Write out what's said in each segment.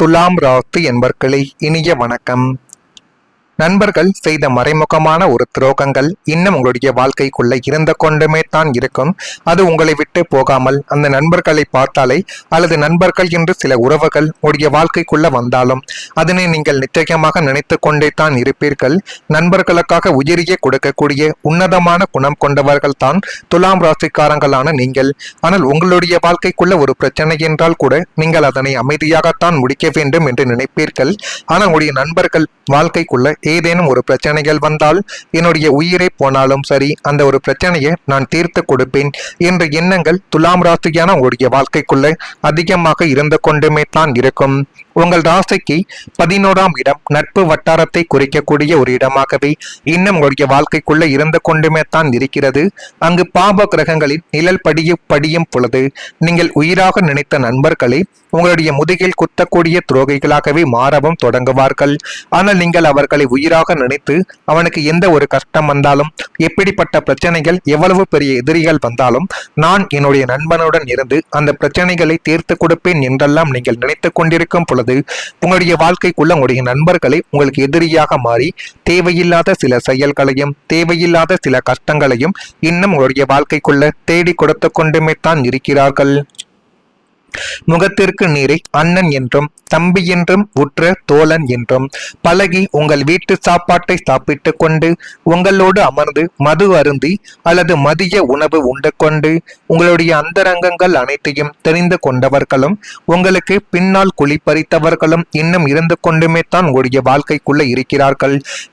துலாம் ராசி என்பர்களே, இனிய வணக்கம். நண்பர்கள் செய்த மறைமுகமான ஒரு துரோகங்கள் இன்னும் உங்களுடைய வாழ்க்கைக்குள்ள இருந்து கொண்டுமே தான் இருக்கும். அது உங்களை விட்டு போகாமல் அந்த நண்பர்களை பார்த்தாலே அல்லது நண்பர்கள் என்று சில உறவுகள் உங்களுடைய வாழ்க்கைக்குள்ள வந்தாலும் அதனை நீங்கள் நிச்சயமாக நினைத்து கொண்டே தான் இருப்பீர்கள். நண்பர்களுக்காக உயிரியே கொடுக்கக்கூடிய உன்னதமான குணம் கொண்டவர்கள் தான் துலாம் ராசிக்காரங்களான நீங்கள். ஆனால் உங்களுடைய வாழ்க்கைக்குள்ள ஒரு பிரச்சனை என்றால் கூட நீங்கள் அதனை அமைதியாகத்தான் முடிக்க வேண்டும் என்று நினைப்பீர்கள். ஆனால் உங்களுடைய நண்பர்கள் வாழ்க்கைக்குள்ள ஏதேனும் ஒரு பிரச்சனைகள் வந்தால் என்னுடைய உயிரை போனாலும் சரி அந்த ஒரு பிரச்சனையை நான் தீர்த்து கொடுப்பேன் என்ற எண்ணங்கள் துலாம் ராசியான உங்களுடைய வாழ்க்கைக்குள்ள அதிகமாக இருந்து கொண்டுமே தான் இருக்கும். உங்கள் ராசிக்கு 11ஆம் இடம் நட்பு வட்டாரத்தை குறிக்கக்கூடிய ஒரு இடமாகவே இன்னும் உங்களுடைய வாழ்க்கைக்குள்ள இருந்து கொண்டுமே தான் இருக்கிறது. அங்கு பாப கிரகங்களின் நிழல் படியும் பொழுது நீங்கள் உயிராக நினைத்த நண்பர்களே உங்களுடைய முதுகில் குத்தக்கூடிய துரோகிகளாகவே மாறவும் தொடங்குவார்கள். ஆனால் நீங்கள் அவர்களை உயிராக நினைத்து அவனுக்கு எந்த ஒரு கஷ்டம் வந்தாலும் எப்படிப்பட்ட பிரச்சனைகள் எவ்வளவு பெரிய எதிரிகள் வந்தாலும் நான் என்னுடைய நண்பனுடன் இருந்து அந்த பிரச்சனைகளை தீர்த்து கொடுப்பேன் என்றெல்லாம் நீங்கள் நினைத்து கொண்டிருக்கும் பொழுது உங்களுடைய வாழ்க்கைக்குள்ள உங்களுடைய நண்பர்களை உங்களுக்கு எதிரியாக மாறி தேவையில்லாத சில செயல்களையும் தேவையில்லாத சில கஷ்டங்களையும் இன்னும் உங்களுடைய வாழ்க்கைக்குள்ள தேடி கொடுத்து கொண்டுமே தான் இருக்கிறார்கள். முகத்திற்கு நீரை அண்ணன் என்றும் தம்பி என்றும் உற்ற தோழன் என்றும் பழகி உங்கள் வீட்டு சாப்பாட்டை சாப்பிட்டு கொண்டு உங்களோடு அமர்ந்து மது அருந்தி அல்லது மதிய உணவு உண்டு கொண்டு உங்களுடைய அந்தரங்கங்கள் அனைத்தையும் தெரிந்து கொண்டவர்களும் உங்களுக்கு பின்னால் குளிப்பறித்தவர்களும் இன்னும் இருந்து கொண்டுமே தான் உங்களுடைய வாழ்க்கைக்குள்ள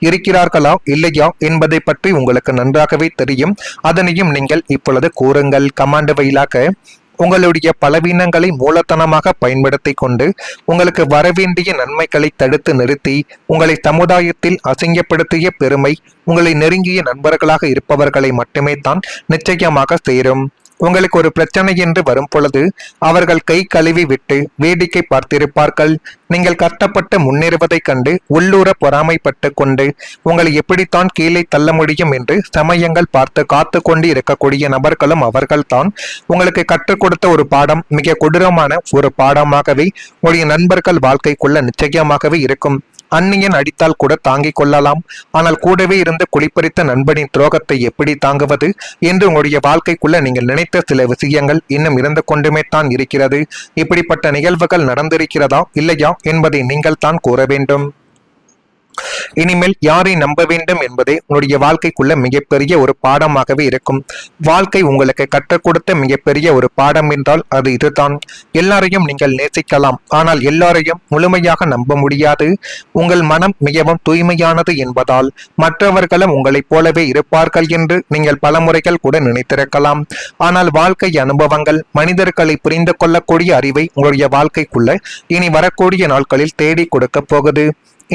இருக்கிறார்களா இல்லையா என்பதை பற்றி உங்களுக்கு நன்றாகவே தெரியும். அதனையும் நீங்கள் இப்பொழுது கூறுங்கள். கமாண்ட் வழியாக உங்களுடைய பலவீனங்களை மூலதனமாக பயன்படுத்தி கொண்டு உங்களுக்கு வரவேண்டிய நன்மைகளை தடுத்து நிறுத்தி உங்களை சமுதாயத்தில் அசிங்கப்படுத்திய பெருமை உங்களை நெருங்கிய நண்பர்களாக இருப்பவர்களை மட்டுமே தான் நிச்சயமாக சேரும். உங்களுக்கு ஒரு பிரச்சனை என்று வரும் பொழுது அவர்கள் கை கழுவி விட்டு வேடிக்கை பார்த்திருப்பார்கள். நீங்கள் கஷ்டப்பட்டு முன்னேறுவதைக் கண்டு உள்ளூர பொறாமைப்பட்டு கொண்டு உங்களை எப்படித்தான் கீழே தள்ள முடியும் என்று சமயங்கள் பார்த்து காத்து கொண்டு இருக்கக்கூடிய நபர்களும் அவர்கள்தான். உங்களுக்கு கற்றுக் கொடுத்த ஒரு பாடம் மிக கொடூரமான ஒரு பாடமாகவே உங்களுடைய நண்பர்கள் வாழ்க்கைக்குள்ள நிச்சயமாகவே இருக்கும். அந்நியன் அடித்தால் கூட தாங்கிக் கொள்ளலாம், ஆனால் கூடவே இருந்து குளிப்பறித்த நண்பனின் துரோகத்தை எப்படி தாங்குவது என்று உங்களுடைய வாழ்க்கைக்குள்ள நீங்கள் நினைத்த சில விஷயங்கள் இன்னும் இருந்து கொண்டுமே தான் இருக்கிறது. இப்படிப்பட்ட நிகழ்வுகள் நடந்திருக்கிறதா இல்லையா என்பதை நீங்கள் தான் கூற வேண்டும். இனிமேல் யாரை நம்ப வேண்டும் என்பதே உங்களுடைய வாழ்க்கைக்குள்ள மிகப்பெரிய ஒரு பாடமாகவே இருக்கும். வாழ்க்கை உங்களுக்கு கற்றுக் கொடுத்த மிகப்பெரிய ஒரு பாடம் என்றால் அது இதுதான். எல்லாரையும் நீங்கள் நேசிக்கலாம், ஆனால் எல்லாரையும் முழுமையாக நம்ப முடியாது. உங்கள் மனம் மிகவும் தூய்மையானது என்பதால் மற்றவர்களும் உங்களைப் போலவே இருப்பார்கள் என்று நீங்கள் பல முறைகள் கூட நினைத்திருக்கலாம். ஆனால் வாழ்க்கை அனுபவங்கள் மனிதர்களை புரிந்து கொள்ளக்கூடிய அறிவை உங்களுடைய வாழ்க்கைக்குள்ள இனி வரக்கூடிய நாட்களில் தேடி கொடுக்க போகுது.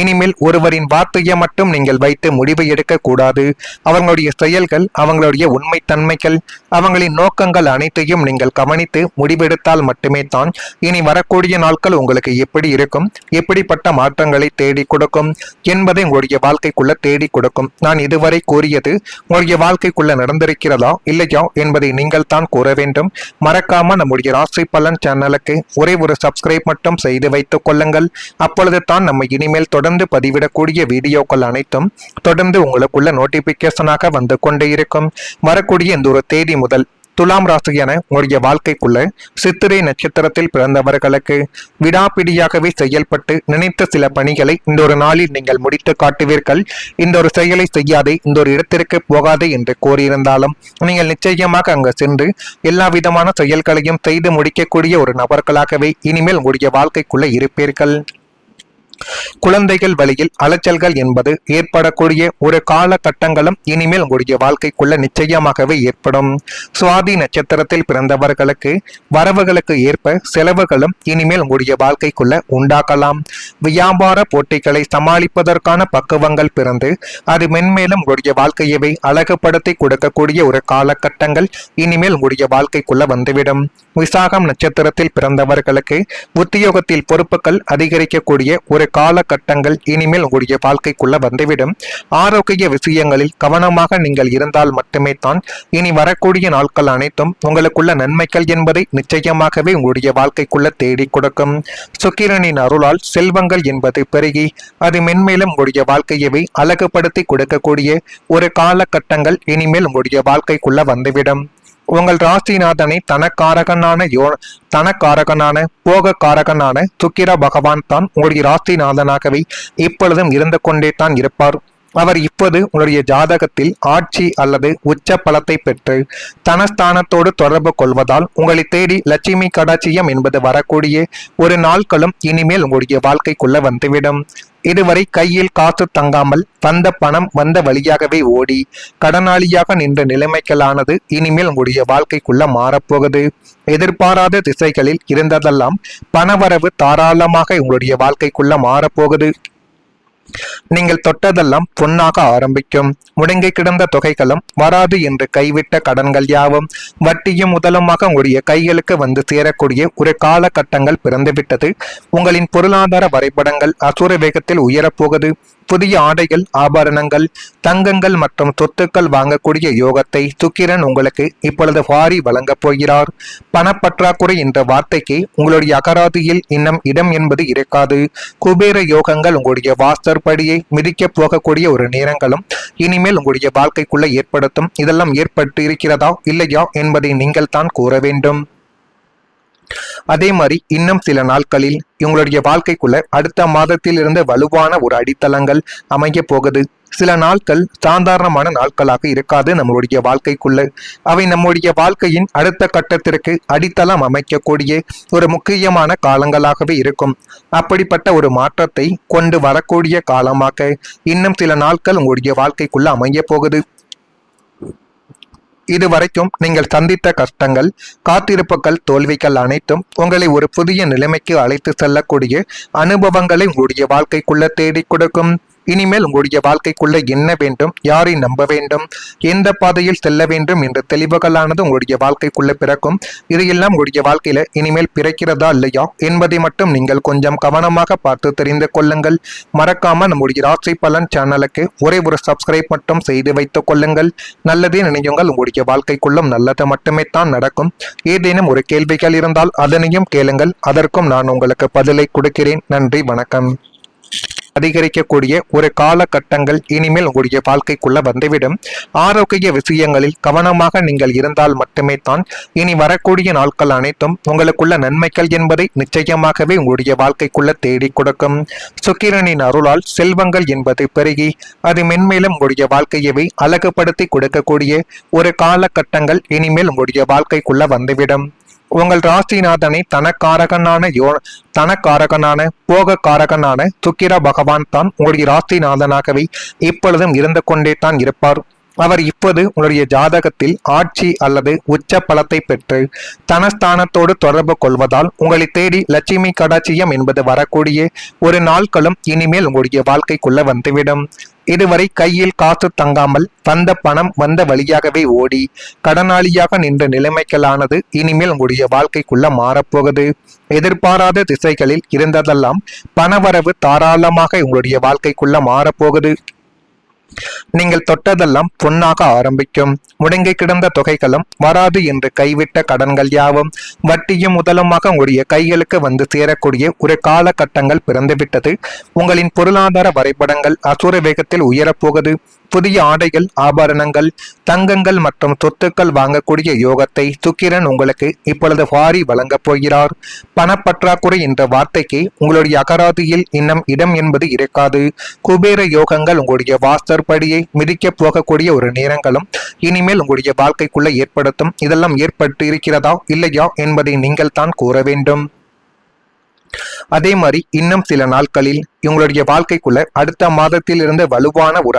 இனிமேல் ஒருவரின் வார்த்தையை மட்டும் நீங்கள் வைத்து முடிவு எடுக்க கூடாது. அவங்களுடைய செயல்கள், அவங்களுடைய உண்மைத்தன்மைகள், அவங்களின் நோக்கங்கள் அனைத்தையும் நீங்கள் கவனித்து முடிவெடுத்தால் மட்டுமே தான் இனி வரக்கூடிய நாட்கள் உங்களுக்கு எப்படி இருக்கும், எப்படிப்பட்ட மாற்றங்களை தேடி கொடுக்கும் என்பதை உங்களுடைய வாழ்க்கைக்குள்ள தேடி கொடுக்கும். நான் இதுவரை கூறியது உங்களுடைய வாழ்க்கைக்குள்ள நடந்திருக்கிறதா இல்லையா என்பதை நீங்கள் தான் கூற வேண்டும். மறக்காம நம்முடைய ராசி பலன் சேனலுக்கு ஒரே ஒரு சப்ஸ்கிரைப் மட்டும் செய்து வைத்துக் கொள்ளுங்கள். அப்பொழுது தான் நம்ம இனிமேல் தொடர்ந்து பதிவிடக்கூடிய வீடியோக்கள் அனைத்தும் தொடர்ந்து உங்களுக்குள்ள நோட்டிபிகேஷனாக வந்து கொண்டே இருக்கும். வரக்கூடிய இந்த ஒரு தேதி முதல் துலாம் ராசியான உங்களுடைய வாழ்க்கைக்குள்ள சித்திரை நட்சத்திரத்தில் பிறந்தவர்களுக்கு விடாப்பிடியாகவே செயல்பட்டு நினைத்த சில பணிகளை இந்த ஒரு நாளில் நீங்கள் முடித்து காட்டுவீர்கள். இந்த ஒரு செயலை செய்யாதே, இந்த ஒரு இடத்திற்கு போகாதே என்று கோரியிருந்தாலும் நீங்கள் நிச்சயமாக அங்கு சென்று எல்லா விதமான செயல்களையும் செய்து முடிக்கக்கூடிய ஒரு நபர்களாகவே இனிமேல் உங்களுடைய வாழ்க்கைக்குள்ள இருப்பீர்கள். குழந்தைகள் வழியில் அலைச்சல்கள் என்பது ஏற்படக்கூடிய ஒரு காலகட்டங்களும் இனிமேல் உங்களுடைய வாழ்க்கைக்குள்ள நிச்சயமாகவே ஏற்படும். சுவாதி நட்சத்திரத்தில் பிறந்தவர்களுக்கு வரவுகளுக்கு ஏற்ப செலவுகளும் இனிமேல் உங்களுடைய வாழ்க்கைக்குள்ள உண்டாக்கலாம். வியாபார போட்டிகளை சமாளிப்பதற்கான பக்குவங்கள் பிறந்து அது மென்மேலும் உங்களுடைய வாழ்க்கையவை அழகுபடுத்தி கொடுக்கக்கூடிய ஒரு காலகட்டங்கள் இனிமேல் உங்களுடைய வாழ்க்கைக்குள்ள வந்துவிடும். விசாகம் நட்சத்திரத்தில் பிறந்தவர்களுக்கு உத்தியோகத்தில் பொறுப்புகள் அதிகரிக்கக்கூடிய ஒரு காலகட்டங்கள் இனிமேல் உங்களுடைய வாழ்க்கைக்குள்ள வந்துவிடும். ஆரோக்கிய விஷயங்களில் கவனமாக நீங்கள் இருந்தால் மட்டுமே தான் இனி வரக்கூடிய நாட்கள் அனைத்தும் உங்களுக்குள்ள நன்மைகள் என்பதை நிச்சயமாகவே உங்களுடைய வாழ்க்கைக்குள்ள தேடி கொடுக்கும். சுக்கிரனின் அருளால் செல்வங்கள் என்பது பெருகி அது மென்மேலும் உங்களுடைய வாழ்க்கையவே அழகுபடுத்தி கொடுக்கக்கூடிய ஒரு காலகட்டங்கள் இனிமேல் உங்களுடைய வாழ்க்கைக்குள்ள வந்துவிடும். உங்கள் ராசிநாதனை தனக்காரகனான போகக்காரகனான சுக்கிர பகவான் தான் உங்களுடைய ராசிநாதனாகவே இப்பொழுதும் இருந்து கொண்டே தான் இருப்பார். அவர் இப்போது உங்களுடைய ஜாதகத்தில் ஆட்சி அல்லது உச்ச பலத்தை பெற்று தனஸ்தானத்தோடு தொடர்பு கொள்வதால் உங்களை தேடி லட்சுமி கடாட்சியம் என்பது வரக்கூடிய ஒரு நாட்களும் இனிமேல் உங்களுடைய வாழ்க்கைக்குள்ள வந்துவிடும். இதுவரை கையில் காசு தங்காமல் வந்த பணம் வந்த வழியாகவே ஓடி கடனாளியாக நின்ற நிலைமைகளானது இனிமேல் உங்களுடைய வாழ்க்கைக்குள்ள மாறப்போகுது. எதிர்பாராத திசைகளில் இருந்ததெல்லாம் பணவரவு தாராளமாக உங்களுடைய வாழ்க்கைக்குள்ள மாறப்போகுது. நீங்கள் தொட்டதெல்லாம் பொன்னாக ஆரம்பிக்கும். முடங்கி கிடந்த தொகைகளும் வராது என்று கைவிட்ட கடன்கள் யாவும் வட்டியும் முதலுமாக உங்களுடைய கைகளுக்கு வந்து சேரக்கூடிய ஒரு காலகட்டங்கள் பிறந்துவிட்டது. உங்களின் பொருளாதார வரைபடங்கள் அசுர வேகத்தில் உயரப்போகுது. புதிய ஆடைகள், ஆபரணங்கள், தங்கங்கள் மற்றும் சொத்துக்கள் வாங்கக்கூடிய யோகத்தை சுக்கிரன் உங்களுக்கு இப்பொழுது வாரி வழங்கப் போகிறார். பணப்பற்றாக்குறை என்ற வார்த்தைக்கு உங்களுடைய அகராதியில் இன்னும் இடம் என்பது இருக்காது. குபேர யோகங்கள் உங்களுடைய வாஸ்தற்படியை மிதிக்க போகக்கூடிய ஒரு நேரங்களும் இனிமேல் உங்களுடைய வாழ்க்கைக்குள்ள ஏற்படுத்தும். இதெல்லாம் ஏற்பட்டு இருக்கிறதா இல்லையா என்பதை நீங்கள் தான் கூற வேண்டும். அதே மாதிரி இன்னும் சில நாட்களில் உங்களுடைய வாழ்க்கைக்குள்ள அடுத்த மாதத்தில் இருந்து வலுவான ஒரு அடித்தளங்கள் அமைய போகுது. சில நாட்கள் சாதாரணமான நாட்களாக இருக்காது நம்மளுடைய வாழ்க்கைக்குள்ள. அவை நம்முடைய வாழ்க்கையின் அடுத்த கட்டத்திற்கு அடித்தளம் அமைக்கக்கூடிய ஒரு முக்கியமான காலங்களாகவே இருக்கும். அப்படிப்பட்ட ஒரு மாற்றத்தை கொண்டு வரக்கூடிய காலமாக இன்னும் சில நாட்கள் உங்களுடைய வாழ்க்கைக்குள்ள அமைய போகுது. இதுவரைக்கும் நீங்கள் சந்தித்த கஷ்டங்கள், காத்திருப்புகள், தோல்விகள் அனைத்தும் உங்களை ஒரு புதிய நிலைமைக்கு அழைத்து செல்லக்கூடிய அனுபவங்களை உங்களுடைய வாழ்க்கைக்குள்ள தேடி கொடுக்கும். இனிமேல் உங்களுடைய வாழ்க்கைக்குள்ள என்ன வேண்டும், யாரை நம்ப வேண்டும், எந்த பாதையில் செல்ல வேண்டும் என்ற தெளிவுகளானது உங்களுடைய வாழ்க்கைக்குள்ள பிறக்கும். இதையெல்லாம் உங்களுடைய வாழ்க்கையில இனிமேல் பிறக்கிறதா இல்லையா என்பதை மட்டும் நீங்கள் கொஞ்சம் கவனமாக பார்த்து தெரிந்து கொள்ளுங்கள். மறக்காம நம்முடைய ராசி பலன் சேனலுக்கு ஒரே ஒரு சப்ஸ்கிரைப் மட்டும் செய்து வைத்துக் கொள்ளுங்கள். நல்லதே நினையுங்கள், உங்களுடைய வாழ்க்கைக்குள்ளும் நல்லது மட்டுமே தான் நடக்கும். ஏதேனும் ஒரு கேள்விகள் இருந்தால் அதனையும் கேளுங்கள், அதற்கும் நான் உங்களுக்கு பதிலை கொடுக்கிறேன். நன்றி, வணக்கம். அதிகரிக்கக்கூடிய ஒரு காலகட்டங்கள் இனிமேல் உங்களுடைய வாழ்க்கைக்குள்ள வந்துவிடும். ஆரோக்கிய விஷயங்களில் கவனமாக நீங்கள் இருந்தால் மட்டுமே தான் இனி வரக்கூடிய நாட்கள் அனைத்தும் உங்களுக்குள்ள நன்மைகள் என்பதை நிச்சயமாகவே உங்களுடைய வாழ்க்கைக்குள்ள தேடி கொடுக்கும். சுக்கிரனின் அருளால் செல்வங்கள் என்பது பெருகி அது மென்மேலும் உங்களுடைய வாழ்க்கையவே அழகுபடுத்தி கொடுக்கக்கூடிய ஒரு காலகட்டங்கள் இனிமேல் உங்களுடைய வாழ்க்கைக்குள்ள வந்துவிடும். உங்கள் ராசிநாதனை தனக்காரகனான போகக்காரகனான சுக்கிர பகவான் தான் உங்களுடைய ராசிநாதனாகவே இப்பொழுதும் இருந்து கொண்டே தான் இருப்பார். அவர் இப்போது உங்களுடைய ஜாதகத்தில் ஆட்சி அல்லது உச்ச பலத்தை பெற்று தனஸ்தானத்தோடு தொடர்பு கொள்வதால் உங்களை தேடி லட்சுமி கடாட்சியம் என்பது வரக்கூடிய ஒரு நாட்களும் இனிமேல் உங்களுடைய வாழ்க்கைக்குள்ள வந்துவிடும். இதுவரை கையில் காசு தங்காமல் வந்த பணம் வந்த வழியாகவே ஓடி கடனாளியாக நின்ற நிலைமைகளானது இனிமேல் உங்களுடைய வாழ்க்கைக்குள்ள மாறப்போகுது. எதிர்பாராத திசைகளில் இருந்ததெல்லாம் பணவரவு தாராளமாக உங்களுடைய வாழ்க்கைக்குள்ள மாறப்போகுது. நீங்கள் தொட்டதெல்லாம் பொன்னாக ஆரம்பிக்கும். முடங்கி கிடந்த தொகைகளும் வராது என்று கைவிட்ட கடன்கள் யாவும் வட்டியும் முதலுமாக உங்களுடைய கைகளுக்கு வந்து சேரக்கூடிய ஒரு காலகட்டங்கள் பிறந்துவிட்டது. உங்களின் பொருளாதார வரைபடங்கள் அசுர வேகத்தில் உயரப்போகுது. புதிய ஆடைகள், ஆபரணங்கள், தங்கங்கள் மற்றும் சொத்துக்கள் வாங்கக்கூடிய யோகத்தை சுக்கிரன் உங்களுக்கு இப்பொழுது வாரி வழங்கப் போகிறார். பணப்பற்றாக்குறை என்ற வார்த்தைக்கு உங்களுடைய அகராதியில் இன்னும் இடம் என்பது இருக்காது. குபேர யோகங்கள் உங்களுடைய வாஸ்தற்படியை மிதிக்க போகக்கூடிய ஒரு நேரங்களும் இனிமேல் உங்களுடைய வாழ்க்கைக்குள்ள ஏற்படுத்தும். இதெல்லாம் ஏற்பட்டு இருக்கிறதா இல்லையா என்பதை நீங்கள் தான் கூற வேண்டும். அதே மாதிரி இன்னும் சில நாட்களில் உங்களுடைய வாழ்க்கைக்குள்ள அடுத்த மாதத்தில் இருந்து வலுவான ஒரு